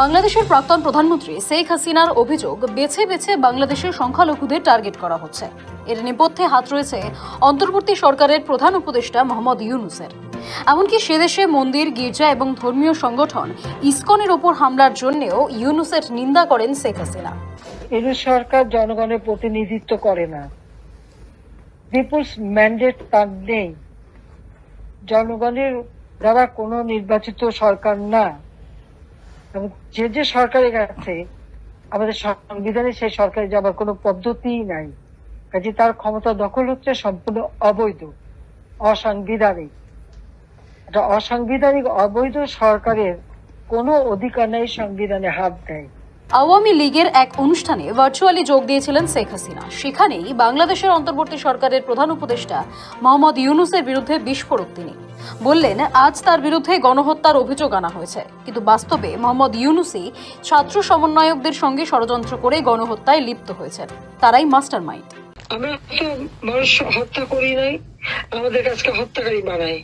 বাংলাদেশের প্রাক্তন প্রধানমন্ত্রী শেখ হাসিনার অভিযোগ বেছে বেছে বাংলাদেশের সংখ্যালঘুদের টার্গেট করা হচ্ছে। এর নেপথ্যে হাত রয়েছে অন্তর্বর্তী সরকারের প্রধান উপদেষ্টা মোহাম্মদ ইউনূসের। এমনকি সেদেশে মন্দির, গির্জা এবং ধর্মীয় সংগঠন ইসকনের ওপর হামলার জন্যও ইউনূসের নিন্দা করেন শেখ হাসিনা। ইউনূস সরকার জনগণের প্রতিনিধিত্ব করে না, পিপলস ম্যান্ডেট তার নেই, জনগণের দ্বারা কোনো নির্বাচিত সরকার না। এবং যে সরকারের কাছে আমাদের সংবিধানে সেই সরকারে যাবার কোনো পদ্ধতিই নাই, কাজে তার ক্ষমতা দখল হচ্ছে সম্পূর্ণ অবৈধ, অসাংবিধানিক। এটা অসাংবিধানিক অবৈধ সরকারের কোনো অধিকার নেই সংবিধানে হাত দেয়। আওয়ামী লীগের এক অনুষ্ঠানে ভার্চুয়ালি যোগ দিয়েছিলেন শেখ হাসিনা। সেখানেই বাংলাদেশের অন্তর্বর্তী সরকারের প্রধান উপদেষ্টা মোহাম্মদ ইউনূসের বিরুদ্ধে বিস্ফোরক তিনি বললেন, আজ তার বিরুদ্ধে গণহত্যার অভিযোগ আনা হয়েছে, কিন্তু বাস্তবে মোহাম্মদ ইউনূসই ছাত্র সমন্বয়কদের সঙ্গে ষড়যন্ত্র করে গণহত্যায় লিপ্ত হয়েছেন। তারাই মাস্টার মাইন্ড। আমরা তো মানুষ হত্যা করি নাই, আমাদের কাছে হত্যাকারী বানাই।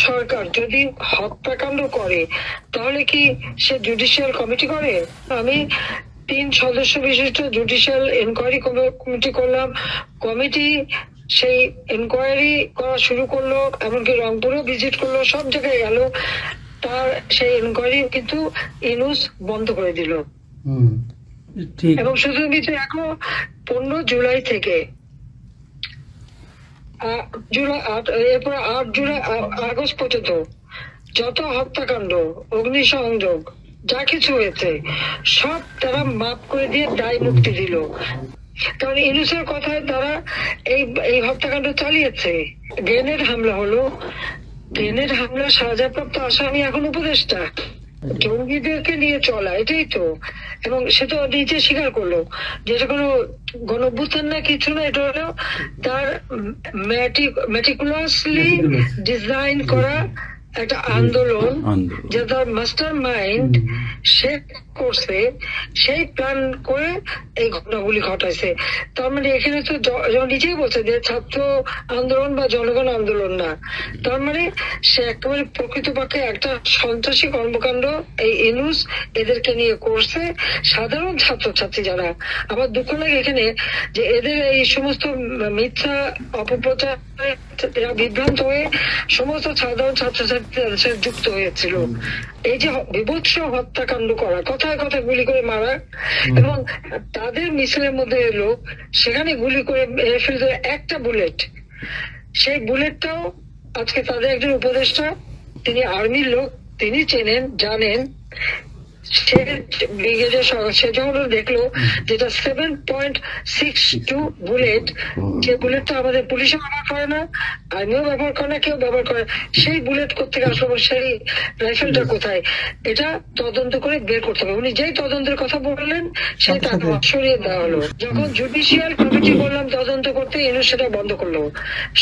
সরকার যদি হত্যাকাণ্ড করে তাহলে কি সে জুডিশিয়াল কমিটি করে? আমি 3 সদস্য বিশিষ্ট জুডিশিয়াল এনকোয়ারি কমিটি করলাম। কমিটি সেই এনকোয়ারি করা শুরু করলো, এমনকি রংপুরও ভিজিট করলো, সব জায়গায় গেল। তার সেই এনকোয়ারি কিন্তু ইউনূস বন্ধ করে দিল। এবং শুধু এখন 15 জুলাই থেকে এরপর 8 জুলাই আগস্ট পর্যন্ত যত হত্যাকাণ্ড, অগ্নিসংযোগ যা কিছু হয়েছে সব তারা মাফ করে দিয়ে দায় মুক্তি দিল। কারণ ইউনূসের কথায় তারা এই হত্যাকাণ্ড চালিয়েছে। গ্রেনেড হামলা হলো, গ্রেনেড হামলা সাজাপ্রাপ্ত আসামি এখন উপদেষ্টা। জঙ্গিদেরকে নিয়ে চলা, এটাই তো। এবং সে তো নিজে স্বীকার করলো যে এটা কোনো গণঅভ্যুত্থান না, কিছু না, এটা হলো তার মেটিকুলাসলি ডিজাইন করা একটা আন্দোলন, যে তার মাস্টার মাইন্ড সে করছে, সেই প্ল্যান করে এই ঘটনাগুলি ঘটাইছে। তার মানে এখানে তো নিজেই বলছে যে ছাত্র আন্দোলন বা জনগণ আন্দোলন না। তার মানে সে একেবারে প্রকৃতপক্ষে একটা সন্ত্রাসী কর্মকাণ্ড এই ইউনূস এদেরকে নিয়ে করছে। সাধারণ ছাত্রছাত্রী যারা, আমার দুঃখ লাগে এখানে যে এদের এই সমস্ত মিথ্যা অপপ্রচার বিভ্রান্ত হয়ে সমস্ত সাধারণ ছাত্রছাত্রীদের সাথে যুক্ত হয়েছিল। এই যে বিভৎস হত্যাকাণ্ড করা, কথায় কথায় গুলি করে মারা, এবং তাদের মিছিলের মধ্যে এলো, সেখানে গুলি করে মেরে ফেলতে একটা বুলেট। সেই বুলেটটাও আজকে তাদের একজন উপদেষ্টা, তিনি আর্মির লোক, তিনি চেনেন, জানেন। সে যখন দেখলো যেটা 7.62 বুলেট, যে বুলেটটা আমাদের পুলিশও ব্যবহার করে না, আর্মিও ব্যবহার করে না, কেউ ব্যবহার করে, সেই বুলেট কোথেকে আসলো, সেই রাইফেলটা কোথায়, এটা তদন্ত করে বের করতে হবে। উনি যেই তদন্তের কথা বললেন সেই তাকে সরিয়ে দেওয়া হলো। যখন জুডিশিয়াল কমিটি বললাম তদন্ত করতে, ইউনূস সেটা বন্ধ করলো।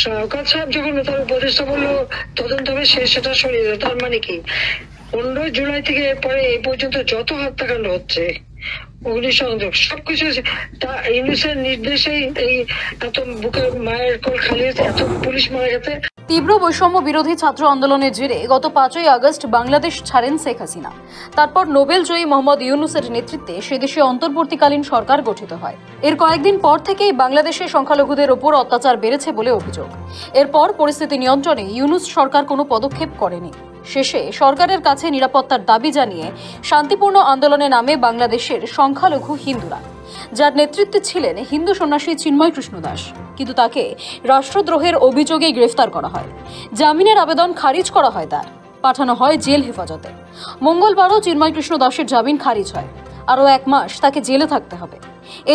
শওকত সাহেব যখন তার উপদেষ্টা বললো তদন্ত হবে, সেটা সরিয়ে দিল। তার মানে কি 15 জুলাই থেকে এরপরে এই পর্যন্ত যত হত্যাকাণ্ড হচ্ছে, অগ্নিসংযোগ, সবকিছু ইউনূসের নির্দেশেই এই এত বুকের মায়ের কোল খালি হয়েছে, এত পুলিশ মারা গেছে। তীব্র বৈষম্য বিরোধী ছাত্র আন্দোলনের জেরে গত 5ই আগস্ট বাংলাদেশ ছাড়েন শেখ হাসিনা। তারপর নোবেল জয়ী মোহাম্মদ ইউনূসের নেতৃত্বে সেদেশে অন্তর্বর্তীকালীন সরকার গঠিত হয়। এর কয়েকদিন পর থেকেই বাংলাদেশের সংখ্যালঘুদের ওপর অত্যাচার বেড়েছে বলে অভিযোগ। এরপর পরিস্থিতি নিয়ন্ত্রণে ইউনূস সরকার কোনো পদক্ষেপ করেনি। শেষে সরকারের কাছে নিরাপত্তার দাবি জানিয়ে শান্তিপূর্ণ আন্দোলনে নামে বাংলাদেশের সংখ্যালঘু হিন্দুরা, যার নেতৃত্বে ছিলেন হিন্দু সন্ন্যাসী চিন্ময় কৃষ্ণ দাস। কিন্তু তাকে রাষ্ট্রদ্রোহের অভিযোগে গ্রেফতার করা হয়। জামিনের আবেদন খারিজ করা হয়, তার পাঠানো হয় জেল হেফাজতে। মঙ্গলবারও চিন্ময় কৃষ্ণ দাসের জামিন খারিজ হয়। আরও 1 মাস তাকে জেলে থাকতে হবে।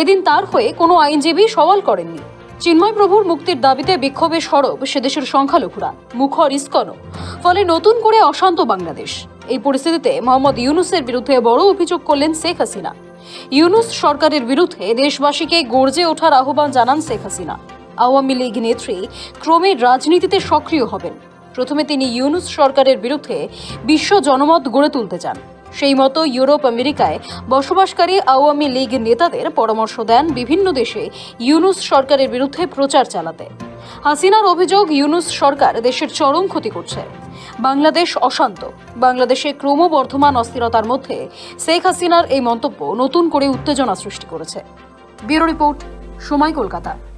এদিন তার হয়ে কোনো আইনজীবী সওয়াল করেননি। চিন্ময় প্রভুর মুক্তির দাবিতে বিক্ষোভে সরব সেদেশের সংখ্যালঘুরা, মুখর ইসকনও। ফলে নতুন করে অশান্ত বাংলাদেশ। এই পরিস্থিতিতে মোহাম্মদ ইউনূসের বিরুদ্ধে বড় অভিযোগ করলেন শেখ হাসিনা। ইউনূস সরকারের বিরুদ্ধে দেশবাসীকে গর্জে ওঠার আহ্বান জানান শেখ হাসিনা। আওয়ামী লীগ নেত্রী ক্রমে রাজনীতিতে সক্রিয় হবেন। প্রথমে তিনি ইউনূস সরকারের বিরুদ্ধে বিশ্ব জনমত গড়ে তুলতে চান। সেই মতো ইউরোপ, আমেরিকায় বসবাসকারী আওয়ামী লীগ নেতাদের পরামর্শ দেন বিভিন্ন দেশে ইউনূস সরকারের বিরুদ্ধে প্রচার চালাতে। হাসিনার অভিযোগ, ইউনূস সরকার দেশের চরম ক্ষতি করছে। বাংলাদেশ অশান্ত। বাংলাদেশে ক্রমবর্ধমান অস্থিরতার মধ্যে শেখ হাসিনার এই মন্তব্য নতুন করে উত্তেজনা সৃষ্টি করেছে। ব্যুরো রিপোর্ট, সময়, কলকাতা।